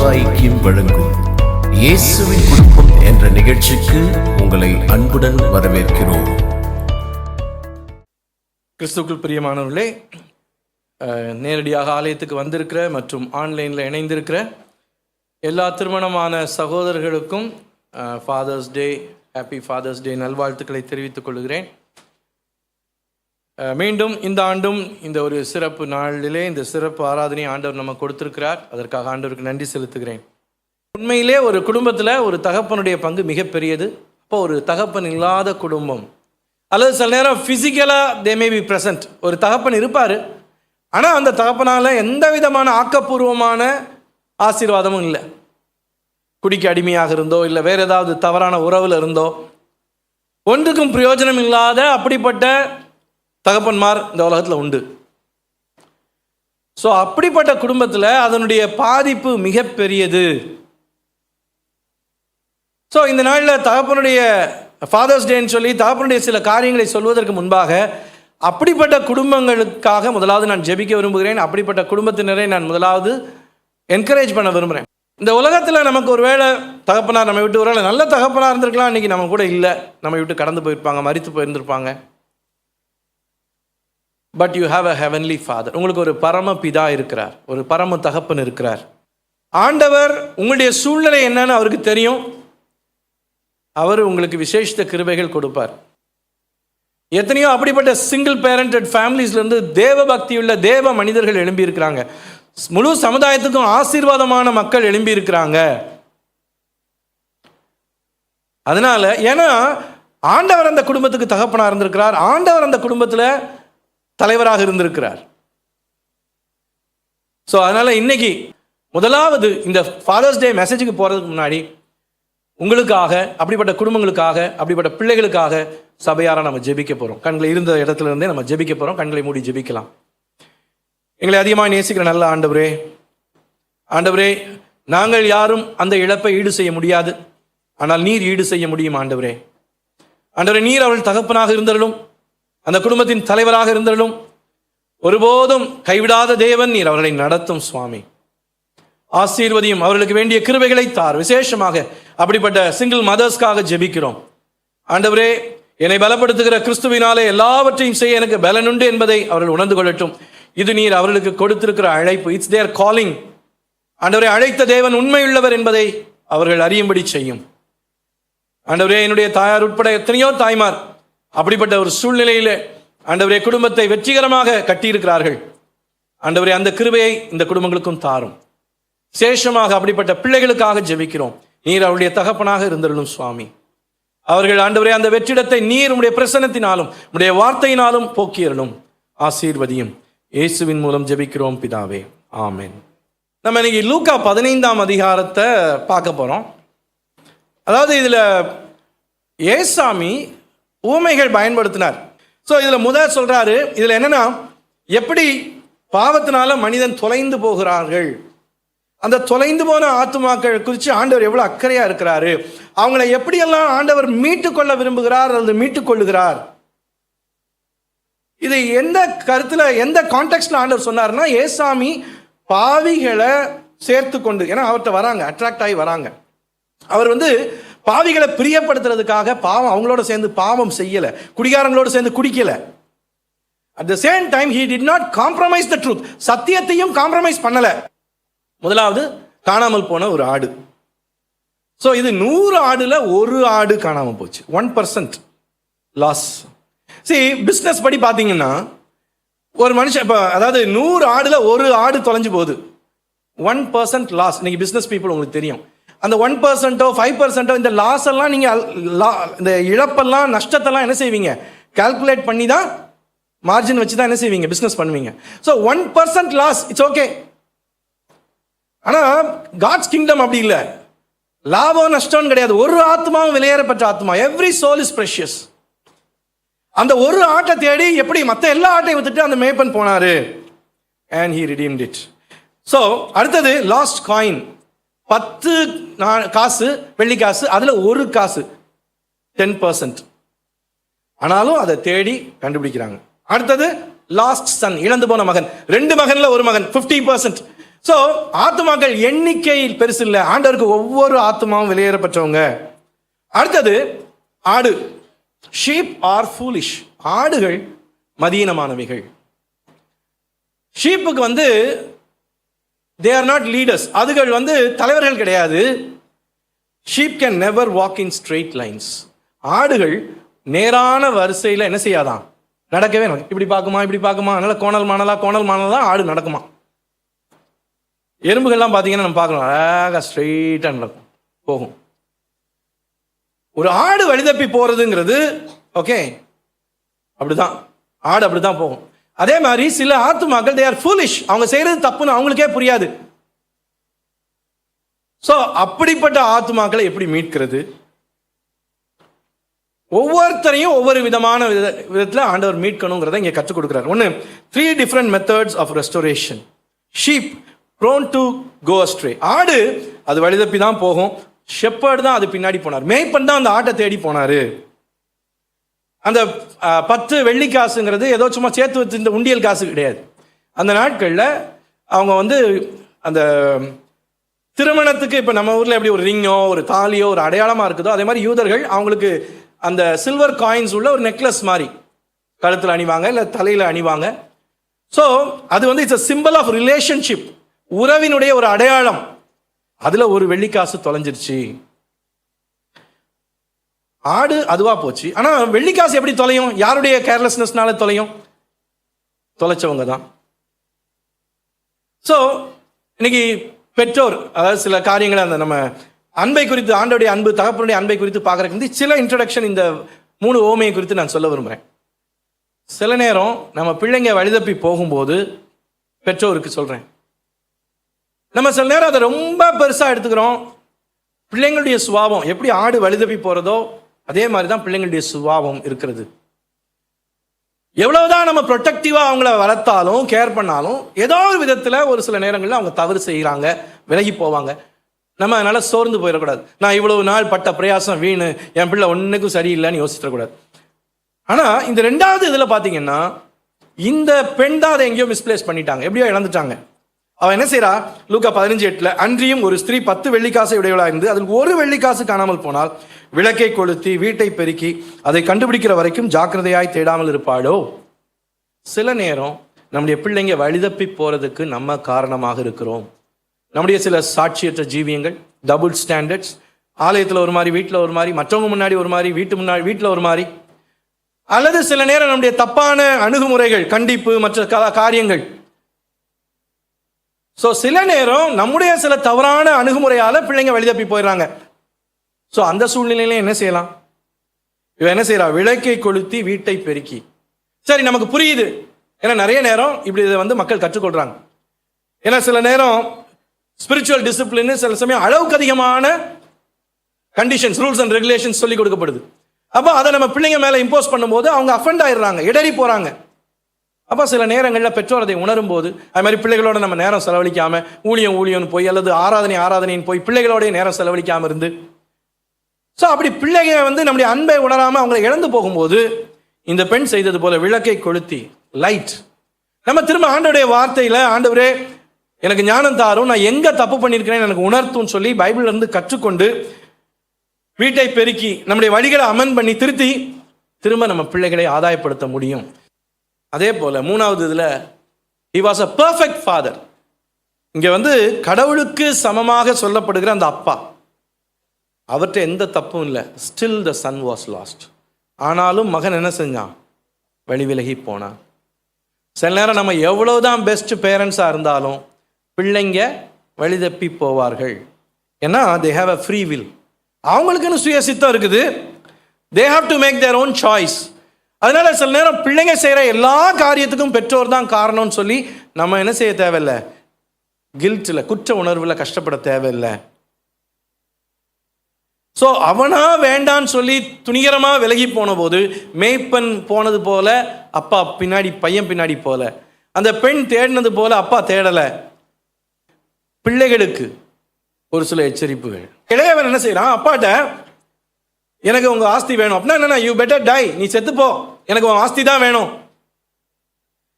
ஜெப ஐக்கியம் வழங்கும் இயேசுவின் குடும்பம் என்ற நிகழ்ச்சிக்கு உங்களை அன்புடன் வரவேற்கிறோம். கிறிஸ்துவுக்குள் பிரியமானவர்களே, நேரடியாக ஆலயத்துக்கு வந்திருக்கிற மற்றும் ஆன்லைனில் இணைந்திருக்கிற எல்லா திருமணமான சகோதரர்களுக்கும் ஃபாதர்ஸ் டே, ஹாப்பி ஃபாதர்ஸ் டே நல்வாழ்த்துக்களை தெரிவித்துக் கொள்கிறேன். மீண்டும் இந்த ஆண்டும் இந்த ஒரு சிறப்பு நாளிலே இந்த சிறப்பு ஆராதனை ஆண்டவர் நம்ம கொடுத்திருக்கிறார். அதற்காக ஆண்டவருக்கு நன்றி செலுத்துகிறேன். உண்மையிலே ஒரு குடும்பத்தில் ஒரு தகப்பனுடைய பங்கு மிகப்பெரியது. அப்போ ஒரு தகப்பன் இல்லாத குடும்பம், அல்லது சில நேரம் ஃபிசிக்கலாக தே மே பி ப்ரெசன்ட், ஒரு தகப்பன் இருப்பார், ஆனால் அந்த தகப்பனால் எந்த விதமான ஆக்கப்பூர்வமான ஆசீர்வாதமும் இல்லை. குடிக்க அடிமையாக இருந்தோ இல்லை வேறு ஏதாவது தவறான உறவில் இருந்தோ ஒன்றுக்கும் பிரயோஜனம் இல்லாத அப்படிப்பட்ட தகப்பன்மார் இந்த உலகத்தில் உண்டு. ஸோ அப்படிப்பட்ட குடும்பத்தில் அதனுடைய பாதிப்பு மிகப்பெரியது. ஸோ இந்த நாளில் தகப்பனுடைய ஃபாதர்ஸ் டேன்னு சொல்லி தகப்பனுடைய சில காரியங்களை சொல்வதற்கு முன்பாக அப்படிப்பட்ட குடும்பங்களுக்காக முதலாவது நான் ஜெபிக்க விரும்புகிறேன். அப்படிப்பட்ட குடும்பத்தினரை நான் முதலாவது என்கரேஜ் பண்ண விரும்புகிறேன். இந்த உலகத்தில் நமக்கு ஒரு வேளை தகப்பனார் நம்ம விட்டு ஒரு வேளை நல்ல தகப்பனாக இருந்திருக்கலாம், இன்றைக்கி நம்ம கூட இல்லை, நம்ம விட்டு கடந்து போயிருப்பாங்க, மரித்து போயிருந்திருப்பாங்க. But you have a heavenly father. உங்களுக்கு ஒரு பரம பிதா இருக்கிறார், ஒரு பரம தகப்பன் இருக்கிறார். ஆண்டவர் உங்களுடைய சூழ்நிலை என்னன்னு அவருக்கு தெரியும். அவர் உங்களுக்கு விசேஷித்த கிருபைகள் கொடுப்பார். எத்தனையோ அப்படிப்பட்ட சிங்கிள் பேரண்டட் ஃபேமிலிஸ்லேருந்து தேவ பக்தியுள்ள தேவ மனிதர்கள் எழும்பி இருக்கிறாங்க. முழு சமுதாயத்துக்கும் ஆசீர்வாதமான மக்கள் எழும்பி இருக்கிறாங்க. அதனால ஏன்னா ஆண்டவர் அந்த குடும்பத்துக்கு தகப்பனாக இருந்திருக்கிறார், ஆண்டவர் அந்த குடும்பத்தில் தலைவராக இருந்திருக்கிறார். ஸோ அதனால் இன்னைக்கு முதலாவது இந்த ஃபாதர்ஸ் டே மெசேஜுக்கு போகிறதுக்கு முன்னாடி உங்களுக்காக, அப்படிப்பட்ட குடும்பங்களுக்காக, அப்படிப்பட்ட பிள்ளைகளுக்காக சபையாராக நம்ம ஜெபிக்க போகிறோம். கண்களை இருந்த இடத்துல இருந்தே நம்ம ஜெபிக்க போகிறோம். கண்களை மூடி ஜெபிக்கலாம். எங்களை அதிகமாக நேசிக்கிற நல்ல ஆண்டவரே, ஆண்டவரே, நாங்கள் யாரும் அந்த இழப்பை ஈடு செய்ய முடியாது, ஆனால் நீர் ஈடு செய்ய முடியும். ஆண்டவரே, ஆண்டவரே, நீர் அவள் தகப்பனாக இருந்தலும் அந்த குடும்பத்தின் தலைவராக இருந்தலும் ஒருபோதும் கைவிடாத தேவன், நீர் அவர்களை நடத்தும் சுவாமி. ஆசீர்வதியும், அவர்களுக்கு வேண்டிய கிருபைகளை தார். விசேஷமாக அப்படிப்பட்ட சிங்கிள் மதர்ஸ்க்காக ஜெபிக்கிறோம். ஆண்டவரே, என்னை பலப்படுத்துகிற கிறிஸ்துவினாலே எல்லாவற்றையும் செய்ய எனக்கு பலனுண்டு என்பதை அவர்கள் உணர்ந்து கொள்ளட்டும். இது நீர் அவர்களுக்கு கொடுத்திருக்கிற அழைப்பு. It's their calling. ஆண்டவரே, அழைத்த தேவன் உண்மையுள்ளவர் என்பதை அவர்கள் அறியும்படி செய்யும். ஆண்டவரே, என்னுடைய தாயார் உட்பட எத்தனையோ தாய்மார் அப்படிப்பட்ட ஒரு சூழ்நிலையில் ஆண்டவரே குடும்பத்தை வெற்றிகரமாக கட்டியிருக்கிறார்கள். ஆண்டவரே, அந்த கிருபையை இந்த குடும்பங்களுக்கும் தாரும். விசேஷமாக அப்படிப்பட்ட பிள்ளைகளுக்காக ஜெபிக்கிறோம். நீர் அவருடைய தகப்பனாக இருந்தருளும் சுவாமி. அவர்கள் ஆண்டவரே அந்த வெற்றிடத்தை நீர் உடைய பிரசன்னத்தினாலும் உடைய வார்த்தையினாலும் போக்கியறலும். ஆசீர்வதியும். இயேசுவின் மூலம் ஜெபிக்கிறோம் பிதாவே, ஆமென். நம்ம இன்னைக்கு லூக்கா 15ஆம் அதிகாரத்தை பார்க்க போகிறோம். அதாவது இதில் ஏசாமி ஊமைகள் பயன்படுத்தினார். ஸோ இதில் முதல் சொல்கிறாரு, இதில் என்னென்னா எப்படி பாவத்தினால மனிதன் தொலைந்து போகிறார்கள், அந்த தொலைந்து போன ஆத்துமாக்கள் குறித்து ஆண்டவர் எவ்வளோ அக்கறையாக இருக்கிறாரு, அவங்களை எப்படியெல்லாம் ஆண்டவர் மீட்டுக்கொள்ள விரும்புகிறார் அல்லது மீட்டுக்கொள்ளுகிறார். இது எந்த கருத்தில் எந்த கான்டெக்ஸ்டில் ஆண்டவர் சொன்னார்னா, ஏசாமி பாவிகளை சேர்த்து கொண்டு, ஏன்னா அவர்கிட்ட வராங்க, அட்ராக்ட் ஆகி வராங்க. அவர் பாவிகளை பிரியப்படுத்துறதுக்காக பாவம் அவங்களோட சேர்ந்து பாவம் செய்யலை, குடிகாரங்களோட சேர்ந்து குடிக்கலை. At the same time he did not compromise the truth. சத்தியத்தையும் காம்ப்ரமைஸ் பண்ணலை. முதலாவது காணாமல் போன ஒரு ஆடு. ஸோ இது 100 ஆடுல ஒரு ஆடு காணாமல் போச்சு. 1% லாஸ். சரி, பிஸ்னஸ் படி பார்த்தீங்கன்னா ஒரு மனுஷன் இப்போ அதாவது 100 ஆடுல ஒரு ஆடு தொலைஞ்சு போகுது, 1% லாஸ். இன்னைக்கு பிஸ்னஸ் பீப்புள் உங்களுக்கு தெரியும், அந்த 1%ஓ 5%ஓ இந்த லாஸ் எல்லாம் நீங்கள் இந்த இழப்பெல்லாம் நஷ்டத்தெல்லாம் என்ன செய்வீங்க, கால்குலேட் பண்ணி தான் மார்ஜின் வச்சு தான் என்ன செய்வீங்க, பிஸ்னஸ் பண்ணுவீங்க. So 1% loss, it's okay. ஆனால் காட்ஸ் கிங்டம் அப்படி இல்லை. லாபம் நஷ்டம் கிடையாது. ஒரு ஆத்மாவும் விலையேறப்பட்ட ஆத்மா. Every soul is precious. அந்த ஒரு ஆட்டை தேடி எப்படி மற்ற எல்லா ஆட்டையும் வித்துட்டு அந்த மேப்பன் போனாரு. And he redeemed it. So அடுத்தது லாஸ்ட் காயின். 10 காசு வெள்ளி காசு, அதில் ஒரு காசு 10%. ஆனாலும் அதை தேடி கண்டுபிடிக்கிறாங்க. அடுத்தது லாஸ்ட் சன், இழந்து போன மகன். 2 மகன்ல ஒரு மகன் 50%. ஸோ ஆத்துமாக்கள் எண்ணிக்கையில் பெருசு இல்லை, ஆண்டவருக்கு ஒவ்வொரு ஆத்துமாவும் வெளியேறப்பட்டவங்க. அடுத்தது ஆடு. Sheep are foolish. ஆடுகள் மதீனமானவைகள். ஷீப்புக்கு வந்து தே ஆர் நாட் லீடர்ஸ். அதுகள் வந்து தலைவர்கள் கிடையாது. Sheep can never walk in straight lines. ஆடுகள் நேரான வரிசையில் என்ன செய்யாதான், நடக்கவே இப்படி பார்க்குமா இப்படி பார்க்குமா, அதனால கோணல் மானலா ஆடு நடக்குமா. எறும்புகள்லாம் பார்த்தீங்கன்னா நம்ம பார்க்கலாம், அழகாக ஸ்ட்ரெயிட்டாக நடக்கும், போகும். ஒரு ஆடு வழிதப்பி போறதுங்கிறது ஓகே, அப்படிதான் ஆடு அப்படிதான் போகும். அதே மாதிரி சில ஆத்துமாக்கள் தே ஆர் ஃபூலிஷ். அவங்க செய்யறது தப்புன்னு அவங்களுக்கே புரியாது. ஸோ அப்படிப்பட்ட ஆத்துமாக்களை எப்படி மீட்கிறது? ஒவ்வொருத்தரையும் ஒவ்வொரு விதமான விதத்தில் ஆண்டவர் மீட்கணுங்கிறத இங்கே கற்றுக் கொடுக்குறாரு. ஒன்று, 3 different methods of restoration. Sheep prone to go astray. ஆடு அது வழிதப்பி தான் போகும். ஷெப்பர்டு தான் அது பின்னாடி போனார். மேய்ப்பன் தான் அந்த ஆட்டை தேடி போனார். அந்த 10 வெள்ளி காசுங்கிறது ஏதோ சும்மா சேர்த்து வச்சு இந்த உண்டியல் காசு கிடையாது. அந்த நாட்களில் அவங்க வந்து அந்த திருமணத்துக்கு இப்போ நம்ம ஊரில் எப்படி ஒரு ரிங்கோ ஒரு தாலியோ ஒரு அடையாளமாக இருக்குதோ, அதே மாதிரி யூதர்கள் அவங்களுக்கு அந்த சில்வர் காயின்ஸ் உள்ள ஒரு நெக்லஸ் மாதிரி கழுத்தில் அணிவாங்க, இல்லை தலையில் அணிவாங்க. ஸோ அது வந்து it's a simple of relationship, உறவினுடைய ஒரு அடையாளம். அதில் ஒரு வெள்ளிக்காசு தொலைஞ்சிருச்சு. ஆடு அதுவா போச்சு. ஆனால் வெள்ளிக்காசு எப்படி தொலையும்? யாருடைய கேர்லெஸ்னஸ்னால தொலையும்? தொலைச்சவங்க தான். ஸோ இன்னைக்கு பெற்றோர், அதாவது சில காரியங்களை அந்த நம்ம அன்பை குறித்து, ஆண்டோடைய அன்பு, தகப்பனுடைய அன்பை குறித்து பார்க்கறதுக்கு சில இன்ட்ரடக்ஷன் இந்த 3 ஓமையை குறித்து நான் சொல்ல விரும்புகிறேன். சில நேரம் நம்ம பிள்ளைங்க வழிதப்பி போகும்போது பெற்றோருக்கு சொல்கிறேன், நம்ம சில நேரம் அதை ரொம்ப பெருசாக எடுத்துக்கிறோம். பிள்ளைங்களுடைய சுபாவம் எப்படி ஆடு வழிதப்பி போகிறதோ அதே மாதிரி தான் பிள்ளைங்களுடைய சுபாவம் இருக்கிறது. எவ்வளவுதான் நம்ம ப்ரொடெக்டிவாக அவங்கள வளர்த்தாலும் கேர் பண்ணாலும் ஏதோ ஒரு விதத்தில் ஒரு சில நேரங்களில் அவங்க தவறு செய்கிறாங்க, விலகி போவாங்க. நம்ம அதனால் சோர்ந்து போயிடக்கூடாது. நான் இவ்வளவு நாள் பட்ட பிரயாசம் வீணு, என் பிள்ளை ஒன்றுக்கும் சரியில்லைன்னு யோசிச்சிடக்கூடாது. ஆனால் இந்த 2வது இதில் பார்த்தீங்கன்னா இந்த பெண் தான் அதை எங்கேயோ மிஸ்பிளேஸ் பண்ணிட்டாங்க, எப்படியோ இழந்துட்டாங்க. அவன் என்ன செய்யறா? லூக்கா 15:8 அன்றியும் ஒரு ஸ்திரீ 10 வெள்ளிக்காசை உடையவளாக இருந்து அதில் ஒரு வெள்ளிக்காசு காணாமல் போனால் விளக்கை கொளுத்தி வீட்டை பெருக்கி அதை கண்டுபிடிக்கிற வரைக்கும் ஜாக்கிரதையாய் தேடாமல் இருப்பாளோ. சில நேரம் நம்முடைய பிள்ளைங்க வழிதப்பி போறதுக்கு நம்ம காரணமாக இருக்கிறோம். நம்முடைய சில சாட்சியற்ற ஜீவியங்கள், டபுள் ஸ்டாண்டர்ட்ஸ், ஆலயத்தில் ஒரு மாதிரி, வீட்டில் ஒரு மாதிரி, மற்றவங்க முன்னாடி ஒரு மாதிரி, வீட்டில் ஒரு மாதிரி, அல்லது சில நேரம் நம்முடைய தப்பான அணுகுமுறைகள், கண்டிப்பு, மற்ற காரியங்கள். ஸோ சில நேரம் நம்முடைய சில தவறான அணுகுமுறையால் பிள்ளைங்க வழிதப்பி போயிடுறாங்க. ஸோ அந்த சூழ்நிலையில என்ன செய்யலாம்? இவன் என்ன செய்யறா? விளக்கை கொளுத்தி வீட்டை பெருக்கி. சரி, நமக்கு புரியுது. ஏன்னா நிறைய நேரம் இப்படி இதை வந்து மக்கள் கற்றுக்கொள்றாங்க. ஏன்னா சில நேரம் ஸ்பிரிச்சுவல் டிசிப்ளின் சில சமயம் அளவுக்கு அதிகமான கண்டிஷன்ஸ், ரூல்ஸ் அண்ட் ரெகுலேஷன்ஸ் சொல்லி கொடுக்கப்படுது. அப்போ அதை நம்ம பிள்ளைங்க மேலே இம்போஸ் பண்ணும்போது அவங்க அஃபெண்ட் ஆயிடுறாங்க, இடறி போகிறாங்க. அப்போ சில நேரங்களில் பெற்றோர் அதை உணரும் போது, அது மாதிரி பிள்ளைகளோட நம்ம நேரம் செலவழிக்காமல் ஊழியம்னு போய், அல்லது ஆராதனைன்னு போய் பிள்ளைகளோடைய நேரம் செலவழிக்காமல் இருந்து, ஸோ அப்படி பிள்ளைங்க வந்து நம்முடைய அன்பை உணராமல் அவங்களை இழந்து போகும்போது இந்த பெண் செய்தது போல விளக்கை கொளுத்தி, லைட், நம்ம திரும்ப ஆண்டவருடைய வார்த்தையில், ஆண்டவரே எனக்கு ஞானம் தாரும், நான் எங்கே தப்பு பண்ணியிருக்கிறேன் எனக்கு உணர்த்துன்னு சொல்லி பைபிள்ல இருந்து கற்றுக்கொண்டு வீட்டை பெருக்கி நம்முடைய வழிகளை அமெண்ட் பண்ணி திருத்தி திரும்ப நம்ம பிள்ளைகளை ஆதாயப்படுத்த முடியும். அதே போல 3வது இதில் he was a perfect father. இங்கே வந்து கடவுளுக்கு சமமாக சொல்லப்படுகிற அந்த அப்பா, அவர்கிட்ட எந்த தப்பும் இல்லை. Still the son was lost. ஆனாலும் மகன் என்ன செஞ்சான்? வழி விலகி போனான். சில நேரம் நம்ம எவ்வளவுதான் பெஸ்ட் பேரண்ட்ஸாக இருந்தாலும் பிள்ளைங்க வழிதப்பி போவார்கள். ஏன்னா they have a free will. அவங்களுக்குன்னு சுய சித்தம் இருக்குது. they have to make their own choice. அதனால சில நேரம் பிள்ளைங்க செய்கிற எல்லா காரியத்துக்கும் பெற்றோர் தான் காரணம்னு சொல்லி நம்ம என்ன செய்ய தேவையில்லை? கில்ட்டில், குற்ற உணர்வில் கஷ்டப்பட தேவையில்லை. ஸோ அவனா வேண்டான்னு சொல்லி துணிகரமாக விலகி போன போது மேய்ப்பன் போனது போல அப்பா பின்னாடி, பையன் பின்னாடி போல, அந்த பெண் தேடினது போல அப்பா தேடலை. பிள்ளைகளுக்கு ஒரு சில எச்சரிப்புகள். இளையவன் என்ன செய்யறான்? அப்பாட்ட எனக்கு உங்க ஆஸ்தி வேணும் அப்படின்னா என்ன, யூ பெட்டர் டை, நீ செத்துப்போ, எனக்கு உன் ஆஸ்தி தான் வேணும்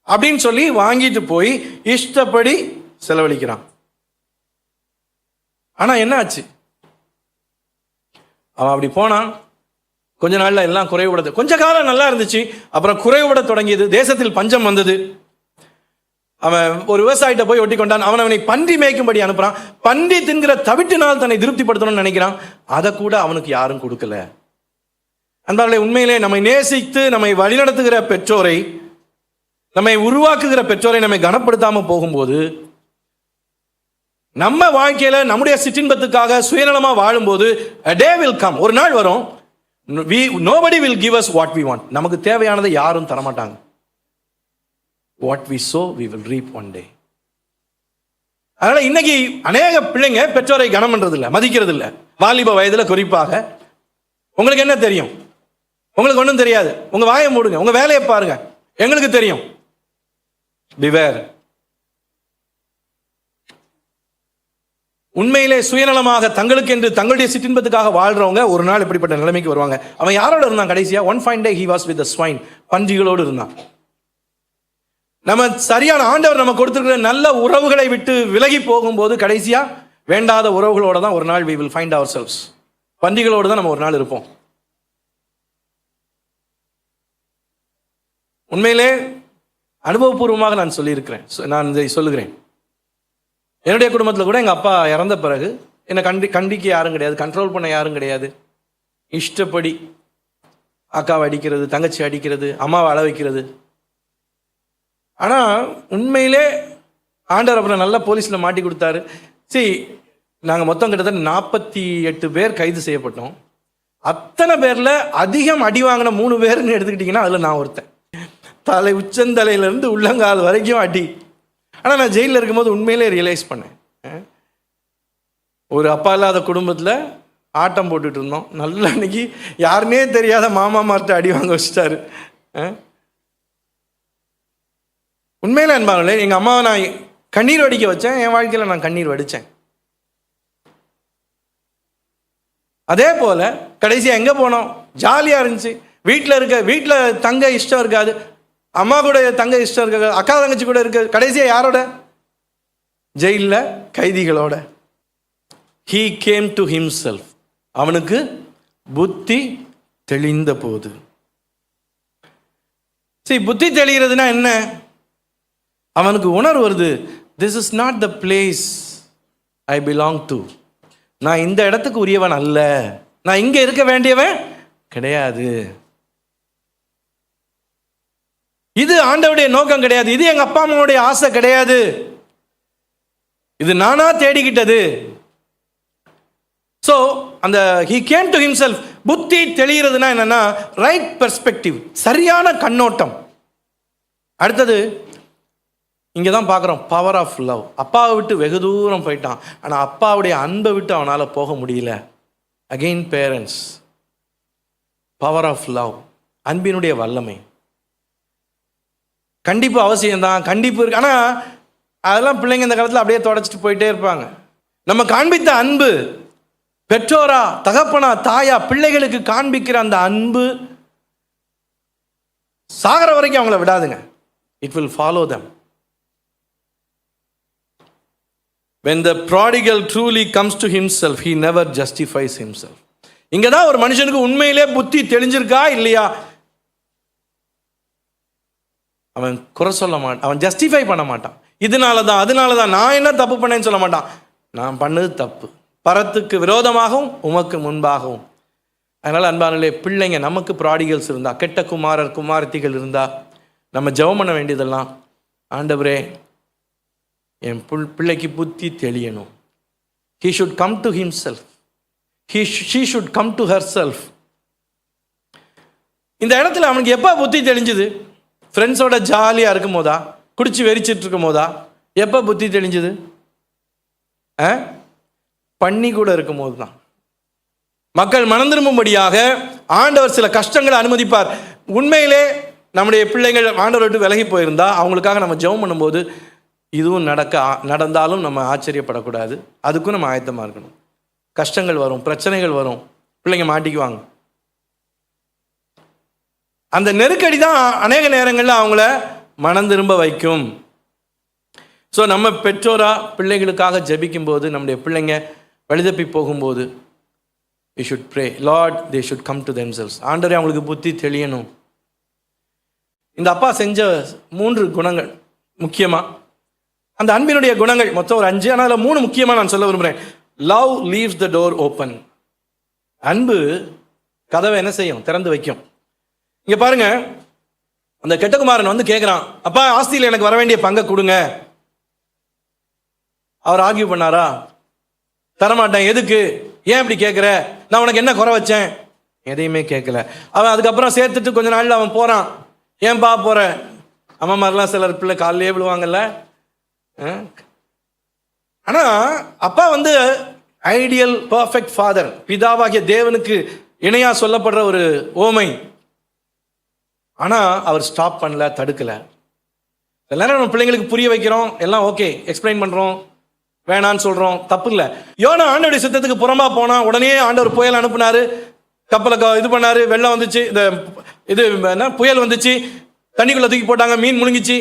அப்படின்னு சொல்லி வாங்கிட்டு போய் இஷ்டப்படி செலவழிக்கிறான். ஆனா என்ன ஆச்சு? அவன் அப்படி போனான். கொஞ்ச நாள்ல எல்லாம் குறைவுபடுது. கொஞ்ச காலம் நல்லா இருந்துச்சு, அப்புறம் குறைவுபட தொடங்கியது. தேசத்தில் பஞ்சம் வந்தது. அவன் ஒரு விவசாயிட்ட போய் ஒட்டி கொண்டான். அவனை பன்றி மேய்க்கும்படி அனுப்புறான். பன்றி தின்கிற தவிட்டினால் தன்னை திருப்திப்படுத்தணும்னு நினைக்கிறான். அதை கூட அவனுக்கு யாரும் கொடுக்கல. அன்பார்களே, உண்மையிலே நம்மை நேசித்து நம்மை வழிநடத்துகிற பெற்றோரை, நம்மை உருவாக்குகிற பெற்றோரை நம்மை கனப்படுத்தாம போகும்போது, நம்ம வாழ்க்கையில நம்முடைய சிற்றின்பத்துக்காக சுயநலமா வாழும்போது, a day will come, ஒரு நாள் வரும், nobody will give us what we want. நமக்கு தேவையானதை யாரும் தரமாட்டாங்க. What we sow we will reap one day. அதனால இன்னைக்கு அநேக பிள்ளைங்க பெற்றோரை கனம் பண்றது இல்லை, மதிக்கிறது இல்லை. வாலிப வயதுல குறிப்பாக. உங்களுக்கு என்ன தெரியும்? உங்களுக்கு ஒன்றும் தெரியாது. உங்க வாயை மூடுங்க, உங்க வேலையை பாருங்க, எங்களுக்கு தெரியும். பிவேர். உண்மையிலே சுயநலமாக தங்களுக்கு என்று தங்களுடைய சிற்றின்பத்துக்காக வாழ்றவங்க ஒரு நாள் இப்படிப்பட்ட நிலைமைக்கு வருவாங்க. அவன் யாரோட இருந்தான் கடைசியா? One fine day he was with the swine, பன்றிகளோடு இருந்தான். நம்ம சரியான ஆண்டவர் நம்ம கொடுத்திருக்கிற நல்ல உறவுகளை விட்டு விலகி போகும்போது கடைசியா வேண்டாத உறவுகளோட தான் ஒரு நாள் we will find ourselves. பன்றிகளோடு தான் நம்ம ஒரு நாள் இருப்போம். உண்மையிலே அனுபவபூர்வமாக நான் சொல்லியிருக்கிறேன், நான் இதை சொல்லுகிறேன். என்னுடைய குடும்பத்தில் கூட எங்கள் அப்பா இறந்த பிறகு என்னை கண்டிக்க யாரும் கிடையாது, கண்ட்ரோல் பண்ண யாரும் கிடையாது. இஷ்டப்படி அக்காவை அடிக்கிறது, தங்கச்சி அடிக்கிறது, அம்மாவை அழ வைக்கிறது. ஆனால் உண்மையிலே ஆண்டவர் அப்புறம் நல்ல போலீஸில் மாட்டி கொடுத்தாரு. நாங்கள் மொத்தம் கிட்டத்தட்ட 48 பேர் கைது செய்யப்பட்டோம். அத்தனை பேரில் அதிகம் அடி வாங்கின 3 பேர்னு எடுத்துக்கிட்டிங்கன்னா அதில் நான் ஒருத்தன். தலை உச்சந்தலையிலேருந்து உள்ளங்கால் வரைக்கும் அடி. ஆனால் நான் ஜெயிலில் இருக்கும்போது உண்மையிலே ரியலைஸ் பண்ணேன், ஒரு அப்பா இல்லாத குடும்பத்தில் ஆட்டம் போட்டுட்டு இருந்தோம். நல்ல அன்னைக்கு யாருன்னே தெரியாத மாமா மார்ட்ட அடி வாங்க வச்சுட்டாரு. உண்மையில அன்பாங்களே, எங்கள் அம்மாவை நான் கண்ணீர் வடிக்க வச்சேன். என் வாழ்க்கையில் நான் கண்ணீர் வடித்தேன். அதே போல் கடைசியாக எங்கே போனோம்? ஜாலியாக இருந்துச்சு. வீட்டில் தங்க இஷ்டம் இருக்காது, அம்மா கூட தங்க இஷ்டம் இருக்காது, அக்கா தங்கச்சி கூட இருக்காது. கடைசியாக யாரோட? ஜெயிலில் கைதிகளோட. he came to himself. அவனுக்கு புத்தி தெளிந்த போது. புத்தி தெளிகிறதுனா என்ன? அவனுக்கு உணர்வு வருது, this is not the place I belong to. நான் இந்த இடத்துக்கு உரியவன் அல்ல, நான் இங்க இருக்க வேண்டியவன் கிடையாது. இது ஆண்டவருடைய நோக்கம் கிடையாது, இது எங்க அப்பா அம்மாவுடைய ஆசை கிடையாது, இது நானா தேடிக்கிட்டது. ஸோ அந்த he came to himself. புத்தி தெளிகிறதுனா என்னன்னா ரைட் பெர்ஸ்பெக்டிவ், சரியான கண்ணோட்டம். அடுத்தது இங்கே தான் பார்க்குறோம், பவர் ஆஃப் லவ். அப்பாவை விட்டு வெகு தூரம் போயிட்டான், ஆனால் அப்பாவுடைய அன்பை விட்டு அவனால் போக முடியல. Again parents, power of love, அன்பினுடைய வல்லமை. கண்டிப்பு அவசியம்தான், கண்டிப்பு இருக்கு. ஆனால் அதெல்லாம் பிள்ளைங்க இந்த காலத்தில் அப்படியே தொடச்சிட்டு போயிட்டே இருப்பாங்க. நம்ம காண்பித்த அன்பு, பெற்றோரா தகப்பனா தாயா பிள்ளைகளுக்கு காண்பிக்கிற அந்த அன்பு சாகர வரைக்கும் அவங்கள விடாதுங்க. It will follow them. When the prodigal truly comes to himself, he never justifies himself. இங்க தான் ஒரு மனுஷனுக்கு உண்மையிலே புத்தி தெளிஞ்சிருக்கா இல்லையா, அவன் குறை சொல்ல மாட்டான், அவன் ஜஸ்டிஃபை பண்ண மாட்டான். அதனாலதான் நான் என்ன தப்பு பண்ணேன்னு சொல்ல மாட்டான். நான் பண்ணது தப்பு, பரத்துக்கு விரோதமாகவும் உமக்கு முன்பாகவும். அதனால அன்பானே பிள்ளைங்க, நமக்கு ப்ராடிகல்ஸ் இருந்தா, கெட்ட குமாரர் குமாரத்திகள் இருந்தா, நம்ம ஜெபம் பண்ண வேண்டியதெல்லாம், ஆண்டவரே என் பிள்ளைக்கு புத்தி தெளியணும். he should come to himself, she should come to herself. இந்த இடத்துல அவனுக்கு எப்போ புத்தி தெளிஞ்சுது? ஃப்ரெண்ட்ஸோட ஜாலியாக இருக்கும் போதா, குடிச்சு வெறிச்சிட்டு இருக்கும் போதா, எப்போ புத்தி தெளிஞ்சுது? பண்ணி கூட இருக்கும் போது தான். மக்கள் மனம் திரும்பும்படியாக ஆண்டவர் சில கஷ்டங்களை அனுமதிப்பார். உண்மையிலே நம்முடைய பிள்ளைகள் ஆண்டவர் விட்டு விலகி போயிருந்தா அவங்களுக்காக நம்ம ஜெபம் பண்ணும்போது இதுவும் நடந்தாலும் நம்ம ஆச்சரியப்படக்கூடாது, அதுக்கும் நம்ம ஆயத்தமாக இருக்கணும். கஷ்டங்கள் வரும், பிரச்சனைகள் வரும், பிள்ளைங்க மாட்டிக்குவாங்க. அந்த நெருக்கடி தான் அநேக நேரங்களில் அவங்கள மனம் திரும்ப வைக்கும். ஸோ நம்ம பெற்றோரா பிள்ளைகளுக்காக ஜெபிக்கும் போது நம்முடைய பிள்ளைங்க வழிதப்பி போகும்போது we should pray, Lord, they should come to themselves. ஆண்டவரே அவங்களுக்கு புத்தி தெளியணும். இந்த அப்பா செஞ்ச 3 குணங்கள் முக்கியமாக, அந்த அன்பினுடைய குணங்கள் மொத்தம் ஒரு 5, ஆனால் 3 முக்கியமாக நான் சொல்ல விரும்புகிறேன். Love leaves the door open. அன்பு கதவை என்ன செய்யும்? திறந்து வைக்கும். இங்கே பாருங்க, அந்த கெட்டகுமாரன் வந்து கேட்குறான், அப்பா ஆஸ்தியில் எனக்கு வர வேண்டிய பங்கை கொடுங்க. அவர் ஆர்கியூ பண்ணாரா? தரமாட்டேன். எதுக்கு? ஏன் இப்படி கேட்குற? நான் உனக்கு என்ன குறை வச்சேன்? எதையுமே கேட்கல. அவன் அதுக்கப்புறம் சேர்த்துட்டு கொஞ்ச நாளில் அவன் போகிறான். ஏன்பா போகிற? அம்மா மாதிரிலாம் சிலர் பிள்ளை காலையிலே விழுவாங்கல்ல. ஆனால் அப்பா வந்து ஐடியல் பர்ஃபெக்ட் ஃபாதர், பிதாவாகிய தேவனுக்கு இணையாக சொல்லப்படுற ஒரு ஓமை. ஆனால் அவர் ஸ்டாப் பண்ணல, தடுக்கலை. எல்லாரும் நம்ம பிள்ளைங்களுக்கு புரிய வைக்கிறோம், எல்லாம் ஓகே, எக்ஸ்பிளைன் பண்ணுறோம், வேணான்னு சொல்கிறோம், தப்பு இல்லை. யோனா ஆண்டவருடைய சித்தத்துக்கு புறம்பா போனால் உடனே ஆண்டவர் புயல் அனுப்புனாரு, கப்பலை இது பண்ணாரு, வெள்ளம் வந்துச்சு, இது என்ன புயல் வந்துச்சு, தண்ணிக்குள்ளே தூக்கி போட்டாங்க, மீன் முழுங்கிச்சு.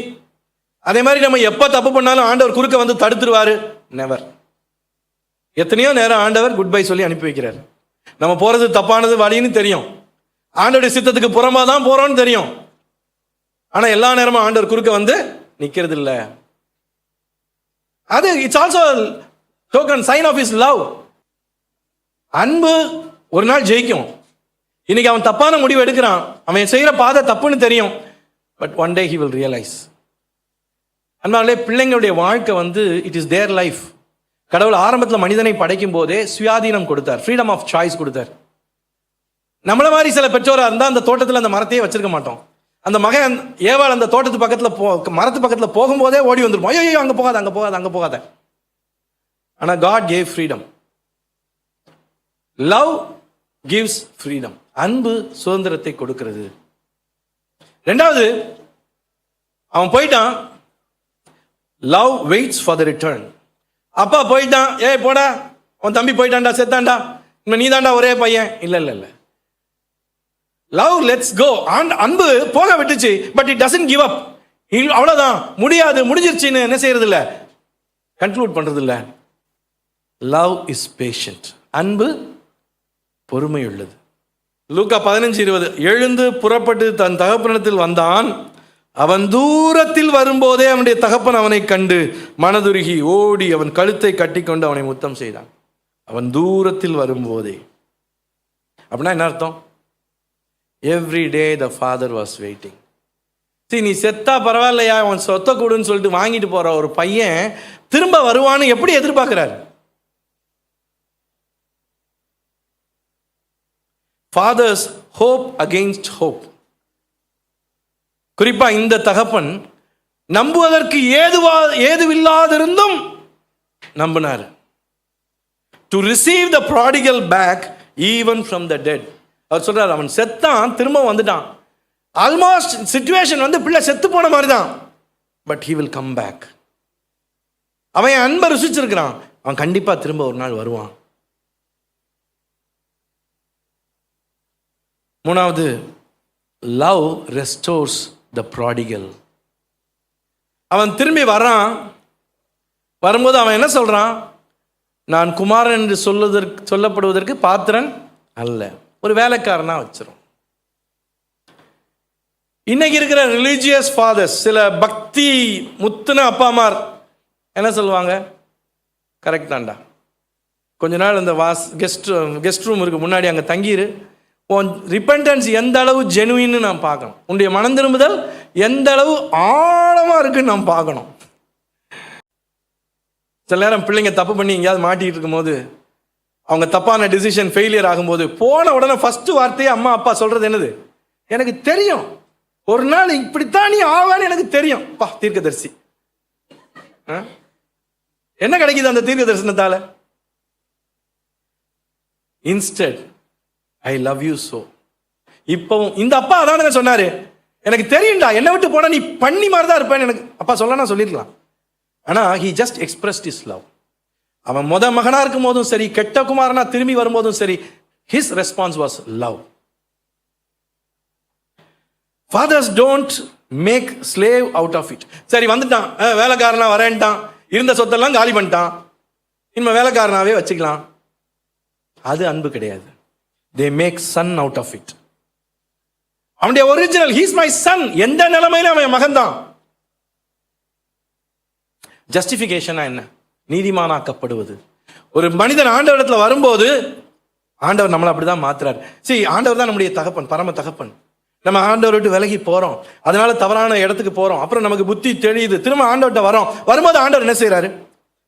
அதே மாதிரி நம்ம எப்போ தப்பு பண்ணாலும் ஆண்டவர் குறுக்க வந்து தடுத்துருவாரு? நெவர். எத்தனையோ நேரம் ஆண்டவர் குட் பை சொல்லி அனுப்பி வைக்கிறார். நம்ம போகிறது தப்பானது வழின்னு தெரியும், ஆண்டவருடைய சித்தத்துக்கு புறம்பா தான் போகிறோன்னு தெரியும். ஆனால் எல்லா நேரமும் ஆண்டவர் குறுக்க வந்து நிற்கிறது இல்லை. அது it's also token sign of his love. அன்பு ஒரு நாள் ஜெயிக்கும். இன்னைக்கு அவன் தப்பான முடிவு எடுக்கிறான், அவன் செய்கிற பாதை தப்புன்னு தெரியும், but one day he will realise. அதனாலே பிள்ளைங்களுடைய வாழ்க்கை வந்து இட் இஸ் தேர் லைஃப். கடவுள் ஆரம்பத்தில் மனிதனை படைக்கும் போதே சுயாதீனம் கொடுத்தார், ஃப்ரீடம் ஆஃப் சாய்ஸ் கொடுத்தார். நம்மள மாதிரி சில பெற்றோராக இருந்தால் அந்த தோட்டத்தில் அந்த மரத்தையே வச்சிருக்க மாட்டோம். அந்த மகன் ஏவாள் அந்த தோட்டத்து பக்கத்தில் மரத்து பக்கத்தில் போகும்போதே ஓடி வந்துருப்போம், ஐயோ அங்கே போகாத, அங்கே போகாத, அங்கே போகாத. ஆனால் God gave freedom. Love gives freedom. அன்பு சுதந்திரத்தை கொடுக்கிறது. 2வது, அவன் போயிட்டான், love waits for the return. அப்பா போயிட்டான், ஏய் போடா, உன் தம்பி போயிட்டான்டா, செத்தான்டா, இன்னும் நீ தான்டா ஒரே பையன். இல்லை இல்லை இல்லை, லவ் லெட்ஸ் கோ. அன்பு போக விட்டுச்சு, but it doesn't give up. அவ்வளோதான், முடியாது, முடிஞ்சிருச்சுன்னு என்ன செய்யறது இல்லை, கன்க்ளூட் பண்றது இல்லை. Love is patient. அன்பு பொறுமை உள்ளது. லூக்கா 15:20, எழுந்து புறப்பட்டு தன் தகப்பனிடத்தில் வந்தான். அவன் தூரத்தில் வரும்போதே அவனுடைய தகப்பன் அவனை கண்டு மனதுருகி ஓடி அவன் கழுத்தை கட்டிக்கொண்டு அவனை முத்தம் செய்தான். அவன் தூரத்தில் வரும்போதே அப்படின்னா என்ன அர்த்தம்? Every day the father was waiting. சரி, நீ செத்தா பரவாயில்லையா, அவன் சொத்த கூடுன்னு சொல்லிட்டு வாங்கிட்டு போற ஒரு பையன் திரும்ப வருவான்னு எப்படி எதிர்பார்க்கிறார்? Father's hope against hope. குறிப்பா இந்த தகப்பன் நம்புவதற்கு ஏதுவில்லாதிருந்தும் நம்பினார். To receive the prodigal back even from the dead. அவர் சொல்றார், அவன் செத்தான், திரும்ப வந்துட்டான். ஆல்மோஸ்ட் சிச்சுவேஷன் வந்து பிள்ளை செத்து போன மாதிரி தான், but he will come back. அவன் அன்பை ருசிச்சிருக்கிறான், அவன் கண்டிப்பா திரும்ப ஒரு நாள் வருவான். 3வது, லவ் ரெஸ்டோர்ஸ் த ப்ராடிகல். அவன் திரும்பி வர்றான். வரும்போது அவன் என்ன சொல்றான்? நான் குமாரன் என்று சொல்லப்படுவதற்கு பாத்திரன் அல்ல, ஒரு வேலைக்காரனா வச்சிரும். இன்னைக்கு இருக்கிற ரிலீஜியஸ் ஃபாதர்ஸ், சில பக்தி முத்துன அப்பா அம்மார் என்ன சொல்லுவாங்க? கரெக்ட் தான்டா, கொஞ்ச நாள் அந்த கெஸ்ட் ரூம் இருக்கு முன்னாடி, அங்கே தங்கிரு. உன் ரிப்பெண்டன்ஸ் எந்த அளவு ஜெனுவின்னு நான் பார்க்கணும், உன்னுடைய மனம் திரும்புதல் எந்த அளவு ஆழமா இருக்குன்னு நான் பார்க்கணும். சில நேரம் பிள்ளைங்க தப்பு பண்ணி எங்கேயாவது மாட்டிட்டு இருக்கும்போது, அவங்க தப்பான டிசிஷன் ஃபெயிலியர் ஆகும்போது, போன உடனே ஃபர்ஸ்ட் வார்த்தையே அம்மா அப்பா சொல்றது என்னது? எனக்கு தெரியும், ஒரு நாள் இப்படித்தான் நீ ஆவான்னு எனக்கு தெரியும். பா, தீர்க்கதரிசி. என்ன கிடைக்குது அந்த தீர்க்க தரிசனத்தால? Instead I love you so. இப்பவும் இந்த அப்பா அதான் சொன்னாரு, எனக்கு தெரியும்டா, என்னை விட்டு போனா நீ பண்ணி மாதிரி தான் இருப்பேன்னு எனக்கு அப்பா சொல்லனா சொல்லிருக்கலாம். ஆனா he just expressed his love. அவன் மகனா இருக்கும் போதும் சரி, கெட்ட குமாரனா திரும்பி வரும்போதும் சரி, his response was love. Fathers don't make slave out of it. சரி, வந்துட்டான், வேலைக்காரனா வரேன்ட்டான், இருந்த சொத்தெல்லாம் காலி பண்ணிட்டான், இனிமே வேலைக்காரனாவே வச்சுக்கலாம், அது அன்பு கிடையாது. they make son out of it. அவனுடைய original he is my son, எந்த நிலைமையில அவன் மகன்தான். ஜஸ்டிஃபிகேஷனா என்ன? நீதிமானாக்கப்படுவது. ஒரு மனிதன் ஆண்டவரிடத்துல வரும்போது ஆண்டவர் நம்மளை அப்படிதான் மாத்துறாரு. ஆண்டவர் தான் நம்முடைய தகப்பன், பரம தகப்பன். நம்ம ஆண்டவர் விட்டு விலகி போறோம், அதனால தவறான இடத்துக்கு போறோம். அப்புறம் நமக்கு புத்தி தெரியுது, திரும்ப ஆண்டவர்கிட்ட வரோம். வரும்போது ஆண்டவர் என்ன செய்யறாரு?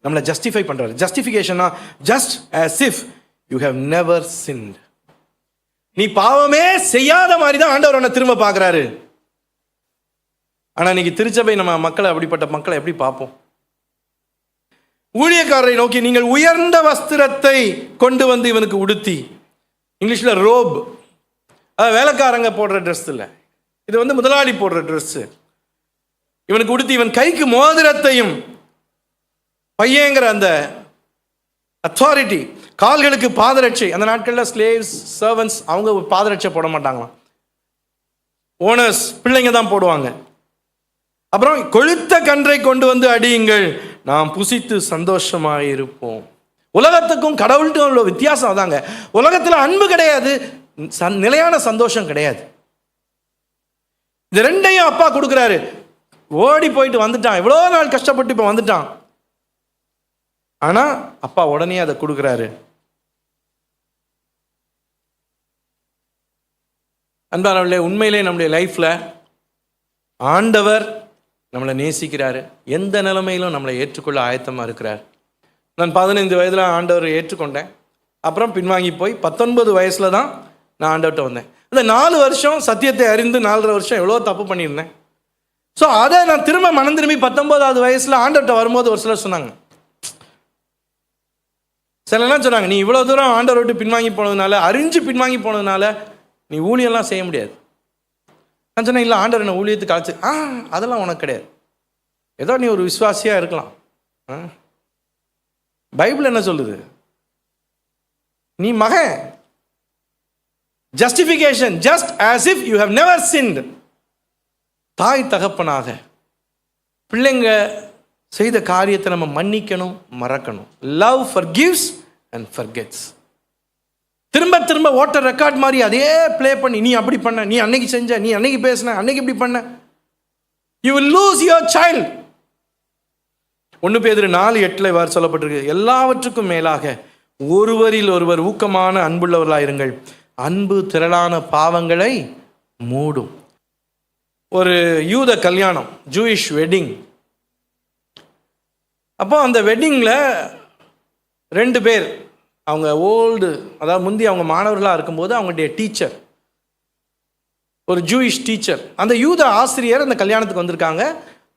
நம்மளை ஜஸ்டிஃபை பண்றாரு. ஜஸ்டிஃபிகேஷனா just as if you have never sinned. நீ பாவமே செய்யாத மாதிரி தான் ஆண்டவர் உன்னை திரும்ப பார்க்கறாரு. ஆனா இன்னைக்கு திருச்சபை நம்ம மக்களை, அப்படிப்பட்ட மக்களை எப்படி பார்ப்போம்? ஊழியக்காரரை நோக்கி நீங்கள் உயர்ந்த வஸ்திரத்தை கொண்டு வந்து இவனுக்கு உடுத்தி, இங்கிலீஷ்ல ரோப், வேலைக்காரங்க போடுற ட்ரெஸ் இல்லை, இது வந்து முதலாளி போடுற ட்ரெஸ், இவனுக்கு உடுத்தி இவன் கைக்கு மோதிரத்தையும், பையங்கிற அந்த அத்தாரிட்டி, கால்களுக்கு பாதரட்சை. அந்த நாட்களில் ஸ்லேவ்ஸ், சர்வன்ஸ் அவங்க பாதரட்சை போட மாட்டாங்களாம், ஓனர்ஸ் பிள்ளைங்க தான் போடுவாங்க. அப்புறம் கொழுத்த கன்றை கொண்டு வந்து அடியுங்கள், நாம் புசித்து சந்தோஷமாக இருப்போம். உலகத்துக்கும் கடவுள்கிட்டும் உள்ள வித்தியாசம் அதாங்க. உலகத்தில் அன்பு கிடையாது, நிலையான சந்தோஷம் கிடையாது. இது ரெண்டையும் அப்பா கொடுக்குறாரு. ஓடி போயிட்டு வந்துட்டான், எவ்வளோ நாள் கஷ்டப்பட்டு இப்போ வந்துட்டான். ஆனா அப்பா உடனே அதை கொடுக்குறாரு. அன்பானவர்களே, உண்மையிலே நம்முடைய லைஃப்ல ஆண்டவர் நம்மளை நேசிக்கிறாரு, எந்த நிலைமையிலும் நம்மளை ஏற்றுக்கொள்ள ஆயத்தமா இருக்கிறார். நான் 15 வயதுல ஆண்டவர் ஏற்றுக்கொண்டேன். அப்புறம் பின்வாங்கி போய் 19 வயசுல தான் நான் ஆண்டவர்கிட்ட வந்தேன். இந்த 4 வருஷம் சத்தியத்தை அறிந்து 4.5 வருஷம் எவ்வளோ தப்பு பண்ணியிருந்தேன். ஸோ அதை நான் திரும்ப மனம் திரும்பி 19வது வயசுல ஆண்டவர்கிட்ட வரும்போது ஒரு சிலர் சொன்னாங்க, சிலர்லாம் சொன்னாங்க, நீ இவ்வளோ தூரம் ஆண்டவர் விட்டு பின்வாங்கி போனதுனால, அறிஞ்சு பின்வாங்கி போனதுனால நீ ஊழியெல்லாம் செய்ய முடியாது. நான் சொன்னேன், இல்லை ஆண்டவர் என்ன ஊழியத்துக்கு அழைச்சி, அதெல்லாம் உனக்கு கிடையாது, ஏதோ நீ ஒரு விசுவாசியாக இருக்கலாம். பைபிள் என்ன சொல்லுது? நீ மகன். Justification just as if you have never sinned. தாய் தகப்பனாக பிள்ளைங்க செய்த காரியத்தை நம்ம மன்னிக்கணும், மறக்கணும். Love forgives and forgets. திரும்ப திரும்ப ஓட்டர் ரெக்கார்ட் மாதிரி அதே ப்ளே பண்ணி, நீ அப்படி பண்ண, நீ அன்னைக்கு செஞ்ச, நீ அன்னைக்கு பேசின, அன்னைக்கு இப்படி பண்ண, you will lose your child. 1 பேதுரு 4:8 இவ்வாறு சொல்லப்பட்டிருக்கு, எல்லாவற்றுக்கும் மேலாக ஒருவரில் ஒருவர் ஊக்கமான அன்புள்ளவர்களாயிருங்கள், அன்பு திரளான பாவங்களை மூடும். ஒரு யூத கல்யாணம், ஜூயிஷ் வெட்டிங். அப்போ அந்த வெட்டிங்கில் 2 பேர், அவங்க ஓல்டு, அதாவது முந்தி அவங்க மாணவர்களாக இருக்கும்போது அவங்களுடைய டீச்சர், ஒரு ஜூயிஷ் டீச்சர், அந்த யூத ஆசிரியர் அந்த கல்யாணத்துக்கு வந்திருக்காங்க.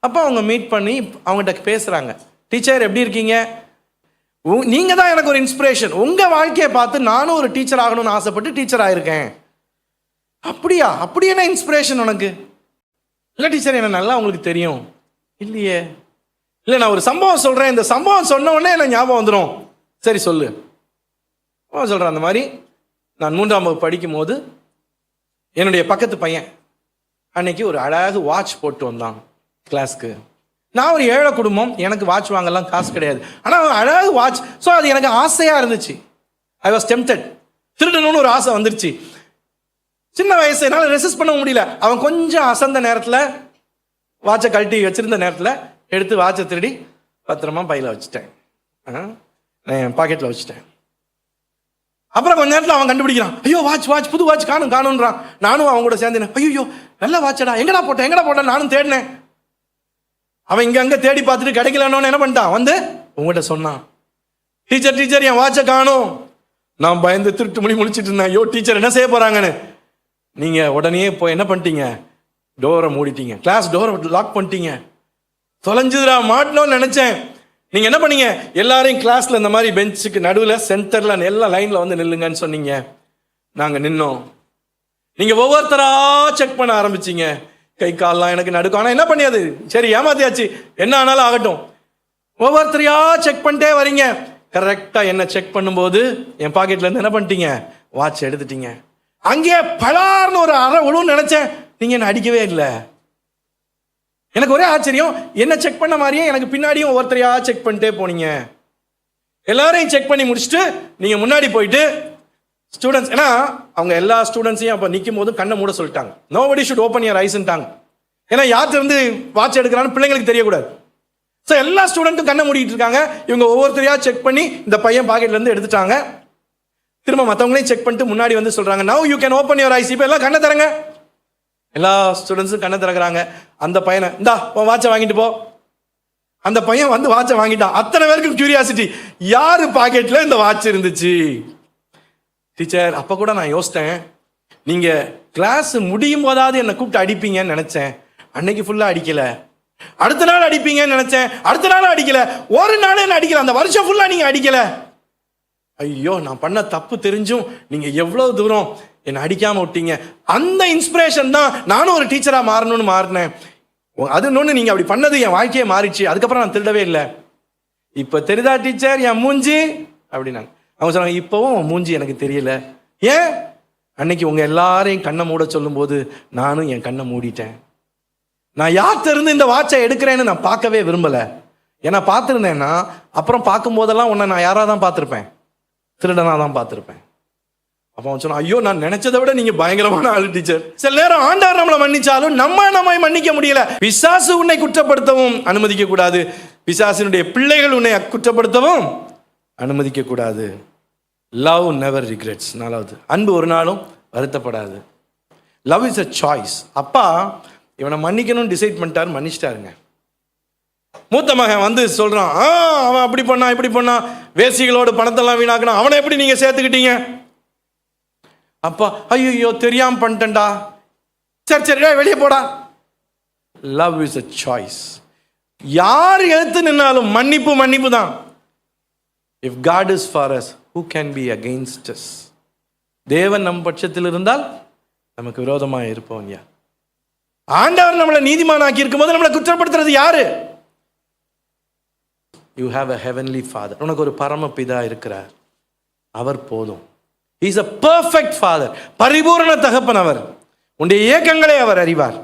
அப்போ அவங்க மீட் பண்ணி அவங்ககிட்ட பேசுகிறாங்க, டீச்சர் எப்படி இருக்கீங்க, நீங்கள் தான் எனக்கு ஒரு இன்ஸ்பிரேஷன், உங்கள் வாழ்க்கையை பார்த்து நானும் ஒரு டீச்சர் ஆகணும்னு ஆசைப்பட்டு டீச்சர் ஆகிருக்கேன். அப்படியா? அப்படி என்ன இன்ஸ்பிரேஷன் உனக்கு? இல்லை டீச்சர், என்ன நல்லா உங்களுக்கு தெரியும். இல்லையே. இல்லை, நான் ஒரு சம்பவம் சொல்கிறேன், இந்த சம்பவம் சொன்ன உடனே எனக்கு ஞாபகம் வந்துடும். சரி சொல்லு. சொல்கிறேன், அந்த மாதிரி நான் 3ஆம் வகுப்பு படிக்கும் போது என்னுடைய பக்கத்து பையன் அன்னைக்கு ஒரு அழகு வாட்ச் போட்டு வந்தான் கிளாஸ்க்கு. நான் ஒரு ஏழை குடும்பம், எனக்கு வாட்ச் வாங்கலாம் காசு கிடையாது, ஆனால் அவன் அழகு வாட்ச். ஸோ அது எனக்கு ஆசையாக இருந்துச்சு. I was tempted. திருடணும்னு ஒரு ஆசை வந்துருச்சு. சின்ன வயசு, என்னால் ரெசிஸ்ட் பண்ண முடியல. அவன் கொஞ்சம் அசந்த நேரத்தில், வாட்சை கழட்டி வச்சிருந்த நேரத்தில் எடுத்து வாட்சை திருடி பத்திரமா பையில வச்சுட்டேன், என் பாக்கெட்டில் வச்சுட்டேன். அப்புறம் கொஞ்ச நேரத்தில் அவன் கண்டுபிடிக்கிறான், ஐயோ வாட்ச் வாட்ச் புது வாட்ச் காணுன்றான். நானும் அவங்க கூட சேர்ந்தேன், ஐயோ நல்ல வாட்சடா, எங்கடா போட்டேன் நானும் தேடினேன். அவன் இங்க அங்க தேடி பார்த்துட்டு கிடைக்கலன்னு என்ன பண்ணிட்டான், வந்து உங்கள்கிட்ட சொன்னான், டீச்சர் என் வாட்சை காணும். நான் பயந்து திருட்டு முழிச்சிட்டு இருந்தேன், ஐயோ டீச்சர் என்ன செய்ய போறாங்கன்னு. நீங்க உடனே போய் என்ன பண்ணிட்டீங்க, டோரை மூடிட்டீங்க, கிளாஸ் டோரை லாக் பண்ணிட்டீங்க. தொலைஞ்சுதுடா, மாட்டணும்னு நினைச்சேன். நீங்க என்ன பண்ணீங்க, எல்லாரையும் கிளாஸ்ல இந்த மாதிரி பெஞ்சுக்கு நடுவில் சென்டர்ல எல்லாம் லைன்ல வந்து நில்லுங்கன்னு சொன்னீங்க. நாங்க நின்னோம். நீங்க ஒவ்வொருத்தரா செக் பண்ண ஆரம்பிச்சீங்க. கை கால்லாம் எனக்கு நடுக்கும். ஆனா என்ன பண்ணியாது, சரி ஏமாத்தியாச்சு, என்ன ஆனாலும் ஆகட்டும். ஒவ்வொருத்தரையா செக் பண்ணிட்டே வரீங்க. கரெக்டா என்ன செக் பண்ணும்போது என் பாக்கெட்ல இருந்து என்ன பண்ணிட்டீங்க, வாட்ச் எடுத்துட்டீங்க. அங்கே பலார்னு ஒரு அரை உழுவுன்னு நினைச்சேன், நீங்க என்ன அடிக்கவே இல்லை. எனக்கு ஒரே ஆச்சரியம், என்ன செக் பண்ண மாதிரியே எனக்கு பின்னாடியும் ஒவ்வொருத்தரையா செக் பண்ணிட்டே போனீங்க. எல்லாரையும் செக் பண்ணி முடிச்சுட்டு நீங்கள் முன்னாடி போயிட்டு ஸ்டூடெண்ட்ஸ், ஏன்னா அவங்க எல்லா ஸ்டூடெண்ட்ஸையும் அப்போ நிற்கும் போது கண்ணை மூட சொல்லிட்டாங்க. நோபடி ஷுட் ஓப்பன் யுவர் ஐஸ்ன்ட்டாங்க. ஏன்னா யார்கிட்ட இருந்து வாட்ச் எடுக்கிறான்னு பிள்ளைங்களுக்கு தெரியக்கூடாது. ஸோ எல்லா ஸ்டூடெண்ட்டும் கண்ணை மூடிட்டு இருக்காங்க. இவங்க ஒவ்வொருத்தரையாக செக் பண்ணி இந்த பையன் பாக்கெட்லேருந்து எடுத்துட்டாங்க. திரும்ப மற்றவங்களையும் செக் பண்ணிட்டு முன்னாடி வந்து சொல்கிறாங்க, now you can open your eyes. இப்போ எல்லாம் கண்ணை தரங்க. எல்லா ஸ்டூடெண்ட்ஸும் கண்ணை திறக்கிறாங்க. அந்த பையனை, இந்தா வாட்சை வாங்கிட்டு போ. அந்த பையன் வந்து வாட்சை வாங்கிட்டான். அத்தனை பேருக்கும் கியூரியாசிட்டி, யாரு பாக்கெட்டில் இந்த வாட்ச் இருந்துச்சு. டீச்சர், அப்போ கூட நான் யோசித்தேன், நீங்கள் கிளாஸ் முடியும் போதாவது என்னை கூப்பிட்டு அடிப்பீங்கன்னு நினச்சேன். அன்னைக்கு ஃபுல்லாக அடிக்கலை. அடுத்த நாள் அடிப்பீங்கன்னு நினச்சேன். அடுத்த நாள் அடிக்கலை. ஒரு நாள் என்ன அடிக்கலை. அந்த வருஷம் ஃபுல்லாக நீங்கள் அடிக்கலை. ஐயோ, நான் பண்ண தப்பு தெரிஞ்சும் நீங்கள் எவ்வளோ தூரம் என்னை அடிக்காமல் விட்டீங்க. அந்த இன்ஸ்பிரேஷன் தான் நானும் ஒரு டீச்சராக மாறணும்னு மாறினேன். அது இன்னொன்று, நீங்கள் அப்படி பண்ணது என் வாழ்க்கையே மாறிச்சு. அதுக்கப்புறம் நான் திருடவே இல்லை. இப்போ தெரியுதா டீச்சர் என் மூஞ்சி அப்படின்னாங்க. அவங்க சொன்னாங்க, இப்போவும் மூஞ்சி எனக்கு தெரியல. ஏன்? அன்னைக்கு உங்கள் எல்லாரையும் கண்ணை மூட சொல்லும்போது நானும் என் கண்ணை மூடிட்டேன். நான் யார்கிட்ட இருந்து இந்த வாட்சை எடுக்கிறேன்னு நான் பார்க்கவே விரும்பலை. ஏன்னா பார்த்துருந்தேன்னா அப்புறம் பார்க்கும்போதெல்லாம் உன்னை நான் யாராக தான் பார்த்துருப்பேன், திருடனாக தான் பார்த்துருப்பேன். அப்போ அவன் சொன்னான், ஐயோ, நான் நினைச்சதை விட நீங்கள் பயங்கரமான ஆளு டீச்சர். சில நேரம் ஆண்டவர் நம்மளை மன்னிச்சாலும் நம்மை மன்னிக்க முடியல. பிசாசு உன்னை குற்றப்படுத்தவும் அனுமதிக்க கூடாது. பிசாசினுடைய பிள்ளைகள் உன்னை குற்றப்படுத்தவும் அனுமதிக்க கூடாது. Love never regrets. நாலாவது, அன்பு ஒரு நாளும் வருத்தப்படாது. Love is a choice. அப்பா இவனை மன்னிக்கணும்னு டிசைட் பண்ணிட்டாரு, மன்னிச்சிட்டாருங்க. மூத்த மகன் வந்து சொல்றான், அவன் அப்படி பண்ணான் இப்படி பண்ணான், வேசிகளோட பணத்தெல்லாம் வீணாக்கினான், அவனை எப்படி நீங்க சேர்த்துக்கிட்டீங்க? அப்பா, ஐயோ தெரியாம பண்ணிட்டேன்டா, சரி வெளியே போடா. Love is a choice. யார் எழுத்து நின்னாலும் மன்னிப்பு தான். If God is for us, who can be against us? தேவன் நம் பட்சத்தில் இருந்தால் நமக்கு விரோதமாக இருப்போம் யார்? ஆண்டவர் நம்மளை நீதிமானாக்கி இருக்கும் போது நம்மளை குற்றப்படுத்துறது யாரு? You have a heavenly father. உனக்கு ஒரு பரமபிதா இருக்கிறார், அவர் போதும். He is a perfect father. பரிபூரண தகப்பன் அவர். உன்னுடைய இயக்கங்களை அவர் அறிவார்.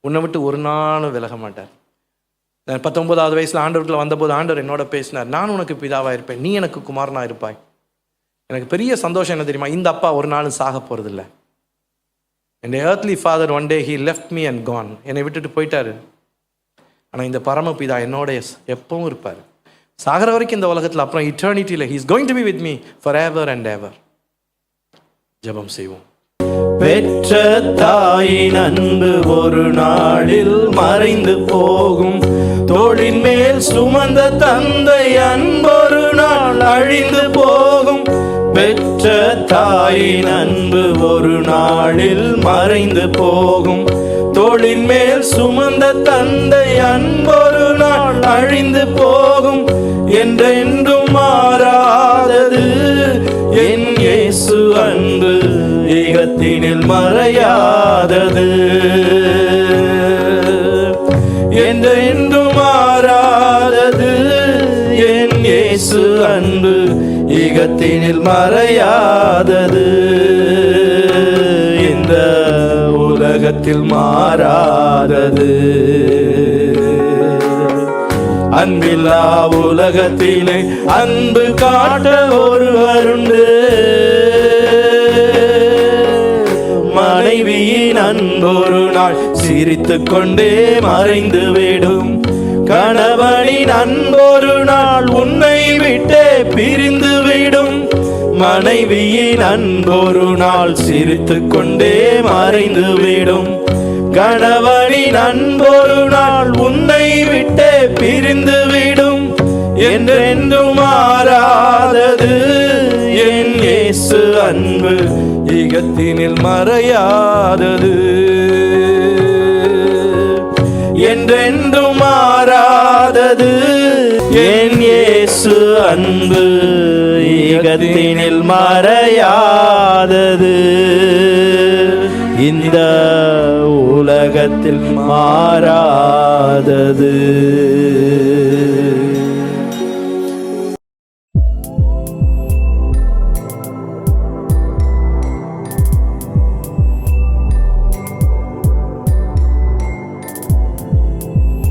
உன்னை விட்டு ஒரு நாளும் விலக மாட்டார். நான் 19வது வயசுல ஆண்டவருக்குள்ள வந்தபோது ஆண்டவர் என்னோட பேசினார், நான் உனக்கு பிதாவா இருப்பேன், நீ எனக்கு குமாரனா இருப்பாய். எனக்கு பெரிய சந்தோஷம் என்ன தெரியுமா? இந்த அப்பா ஒரு நாளும் சாக போறது இல்லை. என் earthly father one day he left me and gone. என்னை விட்டுட்டு போயிட்டாரு. ஆனால் இந்த பரமபிதா என்னோட எப்பவும் இருப்பார், சாகர வரைக்கும் இந்த உலகத்தில். அப்புறம் இட்டர்னிட்டியில் he is going to be with me forever and ever. ஜெபம் செய்வோம். பெற்ற தாயின் அன்பு ஒரு நாளில் மறைந்து போகும், தோளின் மேல் சுமந்த தந்தை அன்பொரு நாள் அழிந்து போகும். பெற்ற தாயின் அன்பு ஒரு நாளில் மறைந்து போகும், தோளின் மேல் சுமந்த தந்தை அன்பொரு நாள் அழிந்து போகும். என்றென்றும் மாறாதது என் இயேசு அன்பு, ஈகத்தினில் மறையாதது. என்றென்றும் மாறாதது என் இயேசு அன்பு, ஈகத்தினில் மறையாதது. இந்த உலகத்தில் மாறாதது. அன்பில்லா உலகத்திலே அன்பு காட்ட ஒருவருண்டு, மனைவியின் அன்பொரு நாள் சிரித்துக் கொண்டே மறைந்து விடும். கணவனின் அன்பொரு நாள் உன்னை விட்டே பிரிந்து விடும். மனைவியின் அன்பொரு நாள் சிரித்துக் கொண்டே மறைந்து விடும். கணவனின் அன்பொரு நாள் உன்னை விட்டே பிரிந்து விடும். என்றென்றும் மாறாதது என் இயேசு அன்பு, ஈகத்தினில் மறையாதது. என்றென்றும் மாறாதது என் இயேசு அன்பு, ஈகத்தினில் மறையாதது. இந்த உலகத்தில் மாறாதது.